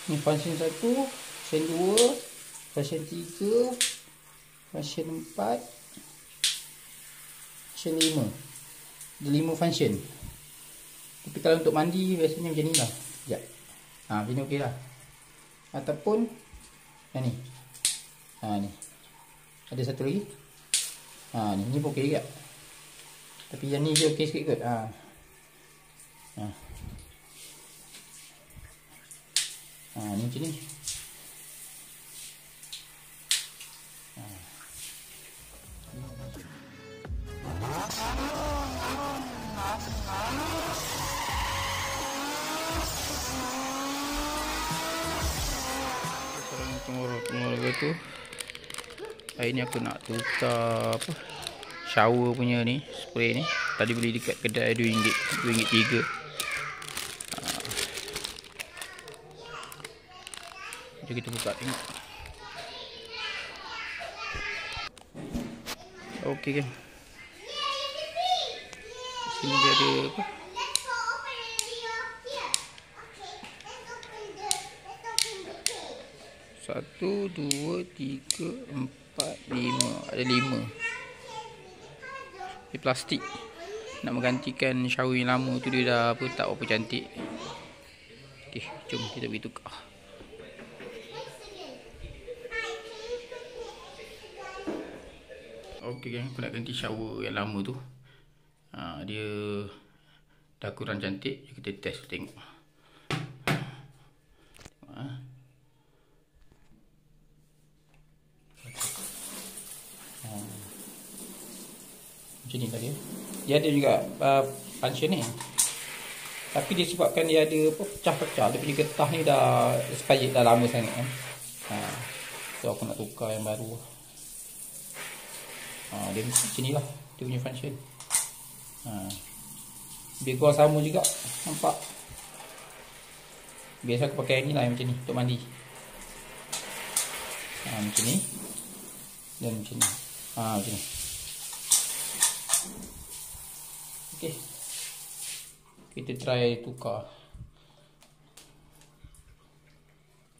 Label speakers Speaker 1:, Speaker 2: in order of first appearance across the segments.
Speaker 1: Ni function 1, function 2, function 3, function 4, function 5. Ada 5 function. Tapi kalau untuk mandi biasanya macam ni lah. Sekejap. Macam ni okey lah. Ataupun yang ni. Ni. Ada satu lagi. Ni pun okey juga. Tapi yang ni je okey sikit kot. Ni macam ni. Tengok tu. Hari ni aku nak tukar shower punya ni, spray ni. Tadi beli dekat kedai RM2, RM2.3. Jom kita buka tengok. Okey kan. Sini dia ada apa? Satu, dua, tiga, empat, lima. Ada 5. Dia plastik. Nak menggantikan shower yang lama tu, dia dah tak apa cantik. Okey, jom kita pergi tukar. Okey kan, aku nak ganti shower yang lama tu. Dia dah kurang cantik. Kita test tengok. Macam ni tadi. Dia ada juga function ni. Tapi disebabkan dia ada pecah-pecah, dia punya getah ni dah expired, dah lama sangat kan. So aku nak tukar yang baru. Dia macam ni lah, dia punya function. Biar gua sama juga, nampak. Biasa aku pakai ni lah, yang macam ni untuk mandi. Macam ni. Dan macam ni. Macam ni. Okey. Kita try tukar.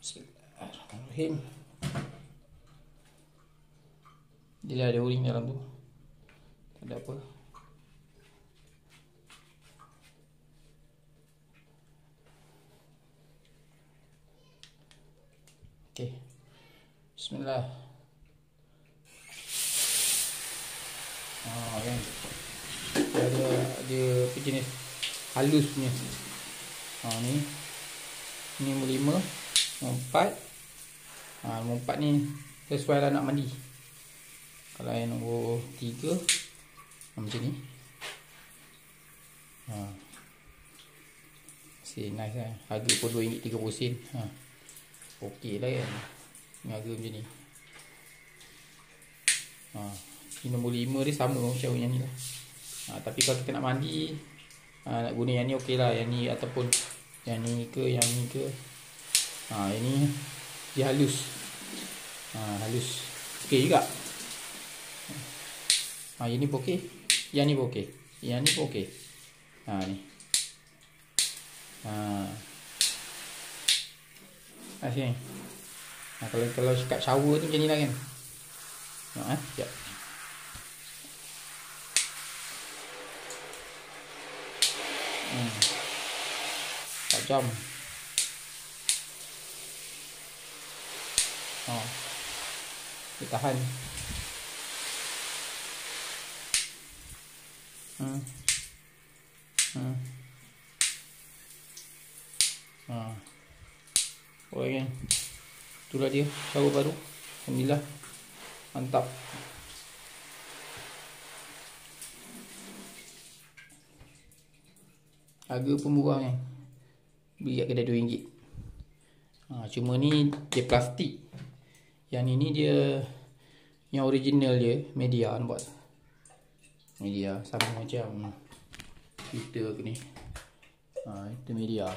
Speaker 1: Bismillahirrahmanirrahim. Dia ada o-ring dalam tu. Tak ada apa. Okey. Bismillah. Kan. Dia apa jenis halus punya. Ni nombor 5, nombor 4. Nombor 4 ni sesuai lah nak mandi. Kalau yang nombor 3 macam ni. Masih nice lah. Harga pun RM2.30. Okey lah kan. Ni harga macam ni. Ni nombor 5 dia sama macam yang ni lah. Tapi kalau kita nak mandi, nak guna yang ni okey lah. Yang ni ataupun yang ni ke, yang ni ke. Yang ni dia halus. Halus. Okey juga. Yang ni pun okey. Yang ni pun okey. Yang ni pun okey. Ni. Sini. Kalau kat shower tu macam ni lah kan. Sekejap. Tajam. Dia tahan. Okey kan. Itulah dia shower baru. Alhamdulillah. Mantap. Harga pun murah kan. Beli kat kedai RM2. Cuma ni dia plastik. Yang ni dia, yang original dia media, nampak. Media sama macam kita ke ni. Itu media.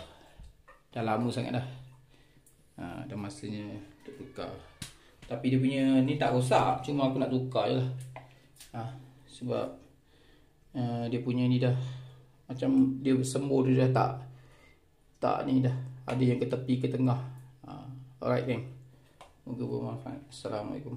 Speaker 1: Dah lama sangat dah. Dah masanya untuk tukar. Tapi dia punya ni tak rosak, cuma aku nak tukar je lah. Sebab dia punya ni dah macam dia sembur, dia dah tak ni dah. Ada yang ke tepi ke tengah. Alright geng, moga bermanfaat. Assalamualaikum.